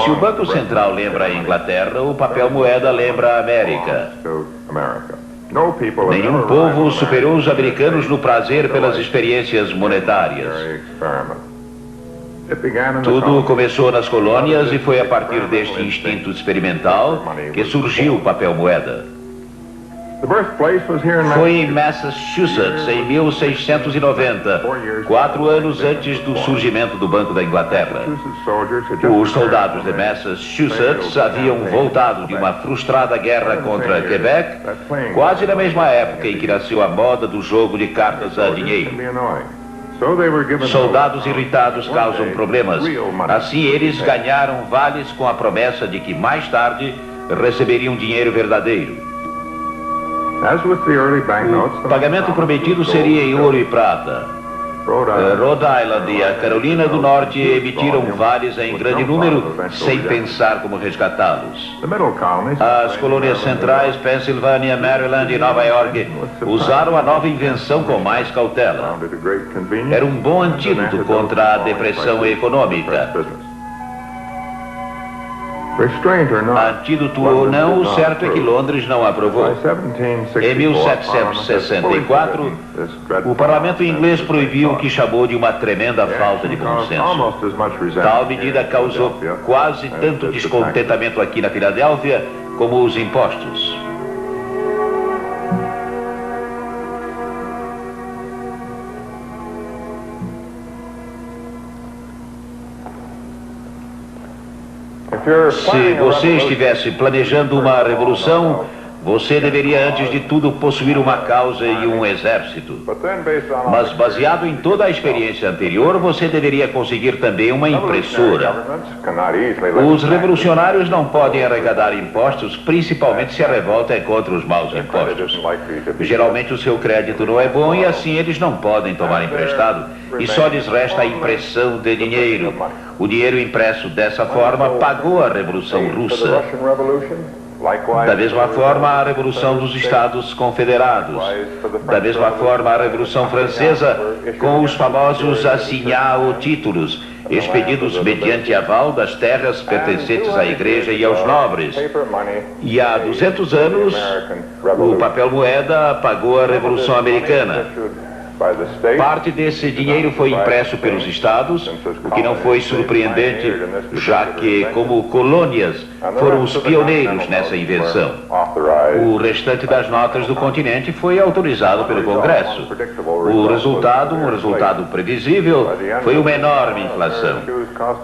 Se o Banco Central lembra a Inglaterra, o papel moeda lembra a América. Nenhum povo superou os americanos no prazer pelas experiências monetárias. Tudo começou nas colônias e foi a partir deste instinto experimental que surgiu o papel moeda. Foi em Massachusetts, em 1690, 4 anos antes do surgimento do Banco da Inglaterra. Os soldados de Massachusetts haviam voltado de uma frustrada guerra contra Quebec, quase na mesma época em que nasceu a moda do jogo de cartas a dinheiro. Soldados irritados causam problemas. Assim, eles ganharam vales com a promessa de que mais tarde receberiam dinheiro verdadeiro. O pagamento prometido seria em ouro e prata. Rhode Island e a Carolina do Norte emitiram vales em grande número, sem pensar como resgatá-los. As colônias centrais, Pensilvânia, Maryland e Nova York, usaram a nova invenção com mais cautela. Era um bom antídoto contra a depressão econômica. Antídoto ou não, o certo é que Londres não aprovou. Em 1764, o parlamento inglês proibiu o que chamou de uma tremenda falta de bom senso. Tal medida causou quase tanto descontentamento aqui na Filadélfia como os impostos. Se você estivesse planejando uma revolução, você deveria, antes de tudo, possuir uma causa e um exército. Mas, baseado em toda a experiência anterior, você deveria conseguir também uma impressora. Os revolucionários não podem arrecadar impostos, principalmente se a revolta é contra os maus impostos. Geralmente o seu crédito não é bom e assim eles não podem tomar emprestado. E só lhes resta a impressão de dinheiro. O dinheiro impresso dessa forma pagou a Revolução Russa. Da mesma forma, a Revolução dos Estados Confederados. Da mesma forma, a Revolução Francesa, com os famosos assignats-títulos, expedidos mediante aval das terras pertencentes à Igreja e aos nobres. E há 200 anos, o papel moeda pagou a Revolução Americana. Parte desse dinheiro foi impresso pelos estados, o que não foi surpreendente, já que, como colônias, foram os pioneiros nessa invenção. O restante das notas do continente foi autorizado pelo Congresso. O resultado, um resultado previsível, foi uma enorme inflação.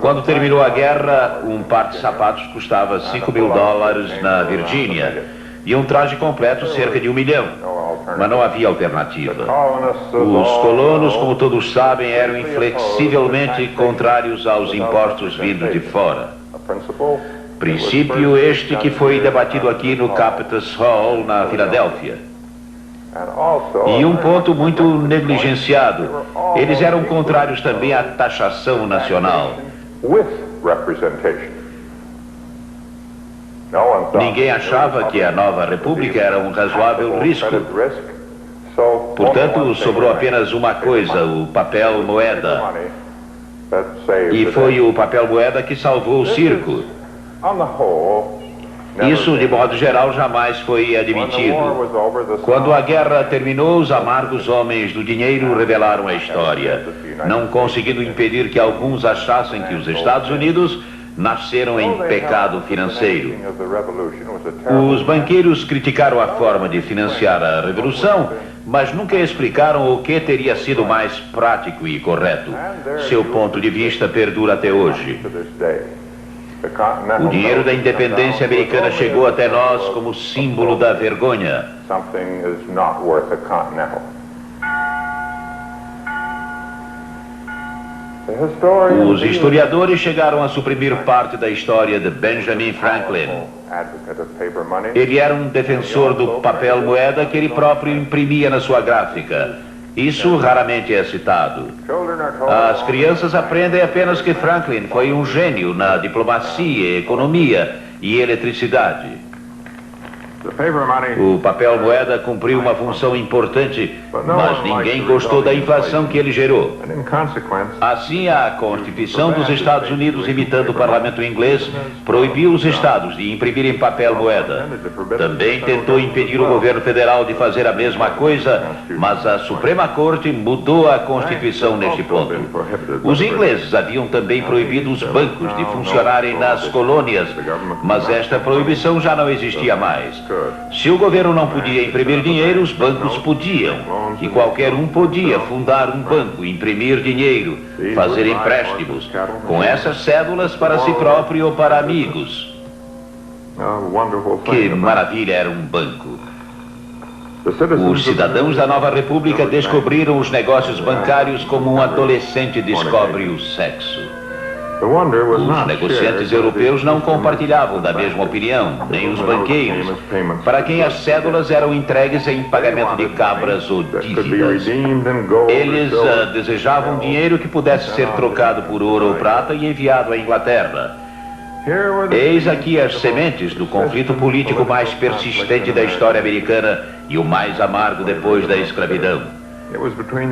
Quando terminou a guerra, um par de sapatos custava $5.000 na Virgínia e um traje completo cerca de $1 milhão. Mas não havia alternativa. Os colonos, como todos sabem, eram inflexivelmente contrários aos impostos vindos de fora. Princípio este que foi debatido aqui no Capitol Hall, na Filadélfia. E um ponto muito negligenciado, eles eram contrários também à taxação nacional. Ninguém achava que a nova república era um razoável risco. Portanto, sobrou apenas uma coisa, o papel moeda. E foi o papel moeda que salvou o circo. Isso, de modo geral, jamais foi admitido. Quando a guerra terminou, os amargos homens do dinheiro revelaram a história, não conseguindo impedir que alguns achassem que os Estados Unidos nasceram em pecado financeiro. Os banqueiros criticaram a forma de financiar a revolução, mas nunca explicaram o que teria sido mais prático e correto. Seu ponto de vista perdura até hoje. O dinheiro da independência americana chegou até nós como símbolo da vergonha. Os historiadores chegaram a suprimir parte da história de Benjamin Franklin. Ele era um defensor do papel moeda que ele próprio imprimia na sua gráfica. Isso raramente é citado. As crianças aprendem apenas que Franklin foi um gênio na diplomacia, economia e eletricidade. O papel moeda cumpriu uma função importante, mas ninguém gostou da inflação que ele gerou. Assim, a Constituição dos Estados Unidos, imitando o parlamento inglês, proibiu os estados de imprimirem papel moeda. Também tentou impedir o governo federal de fazer a mesma coisa, mas a Suprema Corte mudou a Constituição neste ponto. Os ingleses haviam também proibido os bancos de funcionarem nas colônias, mas esta proibição já não existia mais. Se o governo não podia imprimir dinheiro, os bancos podiam. E qualquer um podia fundar um banco, imprimir dinheiro, fazer empréstimos, com essas cédulas para si próprio ou para amigos. Que maravilha era um banco. Os cidadãos da nova república descobriram os negócios bancários como um adolescente descobre o sexo. Os negociantes europeus não compartilhavam da mesma opinião, nem os banqueiros, para quem as cédulas eram entregues em pagamento de cabras ou dívidas. Eles desejavam dinheiro que pudesse ser trocado por ouro ou prata e enviado à Inglaterra. Eis aqui as sementes do conflito político mais persistente da história americana e o mais amargo depois da escravidão.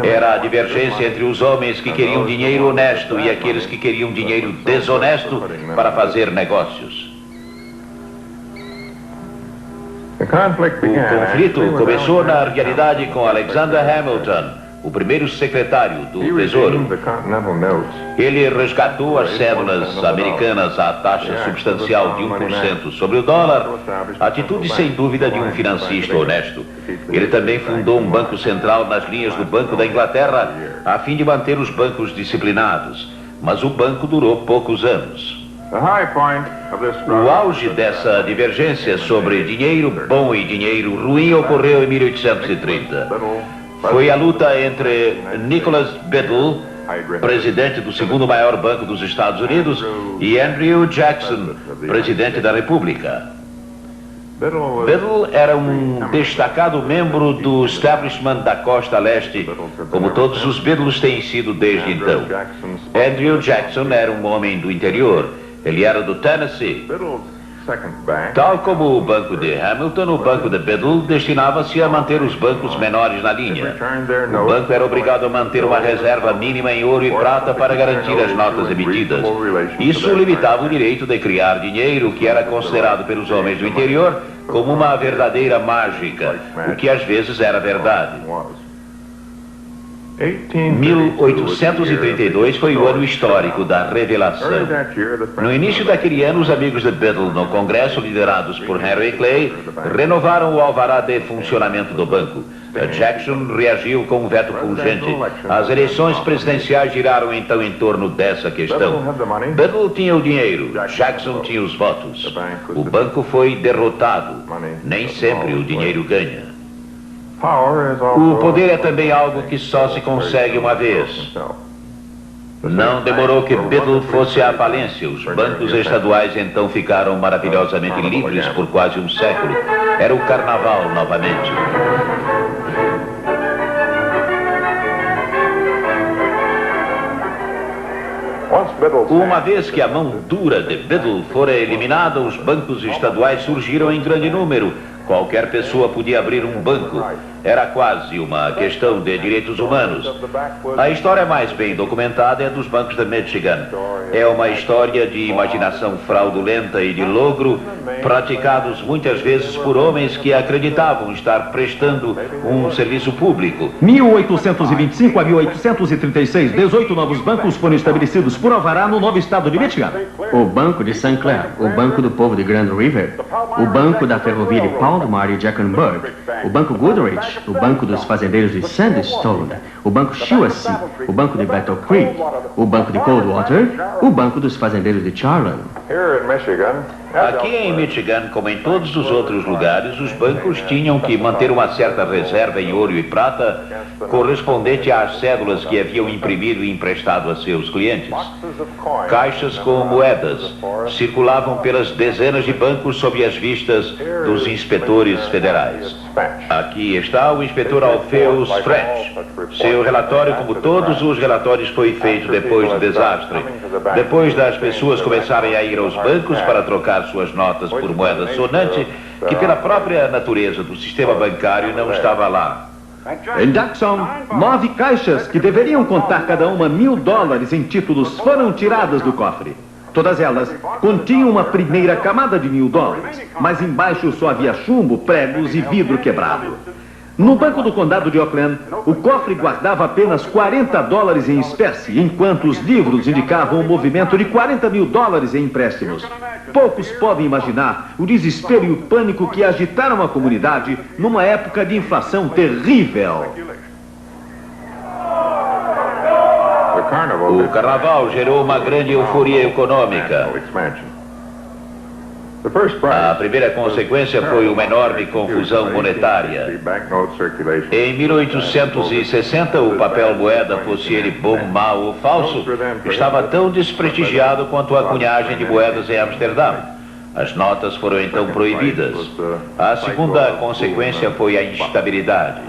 Era a divergência entre os homens que queriam dinheiro honesto e aqueles que queriam dinheiro desonesto para fazer negócios. O conflito começou na realidade com Alexander Hamilton, o primeiro secretário do Tesouro. Ele resgatou as cédulas americanas à taxa substancial de 1% sobre o dólar, atitude sem dúvida de um financista honesto. Ele também fundou um banco central nas linhas do Banco da Inglaterra, a fim de manter os bancos disciplinados, mas o banco durou poucos anos. O auge dessa divergência sobre dinheiro bom e dinheiro ruim ocorreu em 1830. Foi a luta entre Nicholas Biddle, presidente do segundo maior banco dos Estados Unidos, e Andrew Jackson, presidente da República. Biddle era um destacado membro do establishment da costa leste, como todos os Biddles têm sido desde então. Andrew Jackson era um homem do interior. Ele era do Tennessee. Tal como o banco de Hamilton, o banco de Biddle destinava-se a manter os bancos menores na linha. O banco era obrigado a manter uma reserva mínima em ouro e prata para garantir as notas emitidas. Isso limitava o direito de criar dinheiro, que era considerado pelos homens do interior como uma verdadeira mágica, o que às vezes era verdade. 1832 foi o ano histórico da revelação. No início daquele ano, os amigos de Biddle no Congresso, liderados por Henry Clay, renovaram o alvará de funcionamento do banco. Jackson reagiu com um veto pungente. As eleições presidenciais giraram então em torno dessa questão. Biddle tinha o dinheiro, Jackson tinha os votos. O banco foi derrotado. Nem sempre o dinheiro ganha. O poder é também algo que só se consegue uma vez. Não demorou que Biddle fosse à falência. Os bancos estaduais então ficaram maravilhosamente livres por quase um século. Era o carnaval novamente. Uma vez que a mão dura de Biddle fora eliminada, os bancos estaduais surgiram em grande número. Qualquer pessoa podia abrir um banco. Era quase uma questão de direitos humanos. A história mais bem documentada é dos bancos de Michigan. É uma história de imaginação fraudulenta e de logro, praticados muitas vezes por homens que acreditavam estar prestando um serviço público. 1825 a 1836, 18 novos bancos foram estabelecidos por alvará no novo estado de Michigan. O Banco de St. Clair, o Banco do Povo de Grand River, o Banco da Ferrovia de Palmar e Jackenburg, o Banco Goodrich, o Banco dos Fazendeiros de Sandstone, o Banco Shiawassee, o Banco de Battle Creek, o Banco de Coldwater, o Banco dos Fazendeiros de Charlotte. Aqui em Michigan, como em todos os outros lugares, os bancos tinham que manter uma certa reserva em ouro e prata correspondente às cédulas que haviam imprimido e emprestado a seus clientes. Caixas com moedas circulavam pelas dezenas de bancos sob as vistas dos inspetores federais. Aqui está o inspetor Alpheus French. Seu relatório, como todos os relatórios, foi feito depois do desastre. Depois das pessoas começarem a ir aos bancos para trocar trocar suas notas por moeda sonante que, pela própria natureza do sistema bancário, não estava lá. Em Jackson, 9 caixas que deveriam contar cada uma $1.000 em títulos foram tiradas do cofre. Todas elas continham uma primeira camada de $1.000, mas embaixo só havia chumbo, pregos e vidro quebrado. No Banco do Condado de Oakland, o cofre guardava apenas $40 em espécie, enquanto os livros indicavam um movimento de $40.000 em empréstimos. Poucos podem imaginar o desespero e o pânico que agitaram a comunidade numa época de inflação terrível. O carnaval gerou uma grande euforia econômica. A primeira consequência foi uma enorme confusão monetária. Em 1860, o papel moeda, fosse ele bom, mau ou falso, estava tão desprestigiado quanto a cunhagem de moedas em Amsterdã. As notas foram então proibidas. A segunda consequência foi a instabilidade.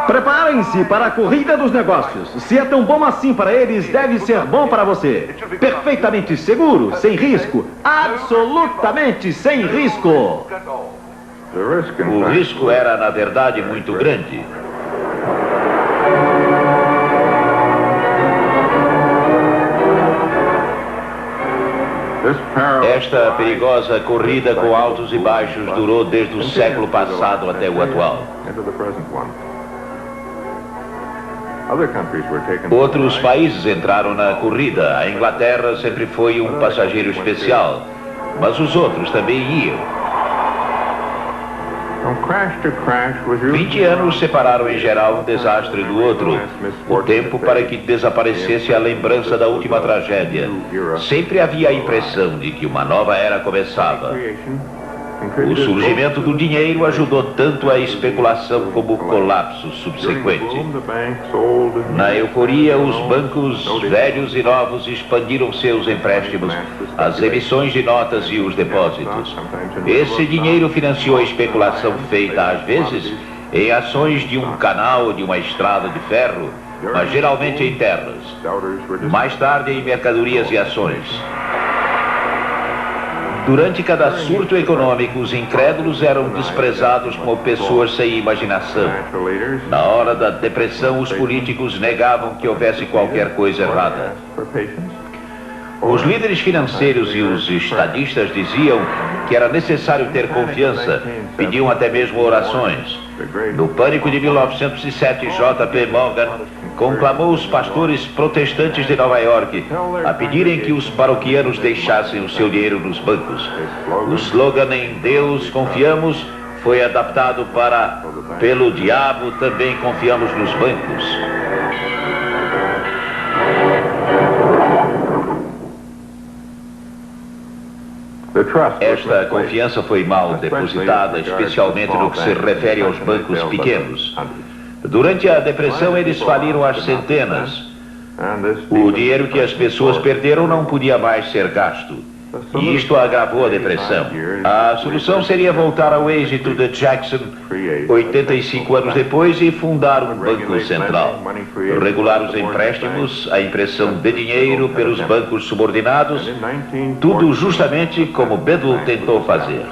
Preparem-se para a corrida dos negócios. Se é tão bom assim para eles, deve ser bom para você. Perfeitamente seguro, sem risco. Absolutamente sem risco. O risco era, na verdade, muito grande. Esta perigosa corrida com altos e baixos durou desde o século passado até o atual. Outros países entraram na corrida. A Inglaterra sempre foi um passageiro especial, mas os outros também iam. 20 anos separaram em geral um desastre do outro. O tempo para que desaparecesse a lembrança da última tragédia. Sempre havia a impressão de que uma nova era começava. O surgimento do dinheiro ajudou tanto a especulação como o colapso subsequente. Na euforia, os bancos velhos e novos expandiram seus empréstimos, as emissões de notas e os depósitos. Esse dinheiro financiou a especulação feita, às vezes, em ações de um canal ou de uma estrada de ferro, mas geralmente em terras. Mais tarde, em mercadorias e ações. Durante cada surto econômico, os incrédulos eram desprezados como pessoas sem imaginação. Na hora da depressão, os políticos negavam que houvesse qualquer coisa errada. Os líderes financeiros e os estadistas diziam que era necessário ter confiança, pediam até mesmo orações. No pânico de 1907, J.P. Morgan conclamou os pastores protestantes de Nova York a pedirem que os paroquianos deixassem o seu dinheiro nos bancos. O slogan "Em Deus confiamos" foi adaptado para "Pelo diabo também confiamos nos bancos". Esta confiança foi mal depositada, especialmente no que se refere aos bancos pequenos. Durante a depressão, eles faliram às centenas. O dinheiro que as pessoas perderam não podia mais ser gasto. E isto agravou a depressão. A solução seria voltar ao êxito de Jackson 85 anos depois e fundar um banco central. Regular os empréstimos, a impressão de dinheiro pelos bancos subordinados, tudo justamente como Biddle tentou fazer.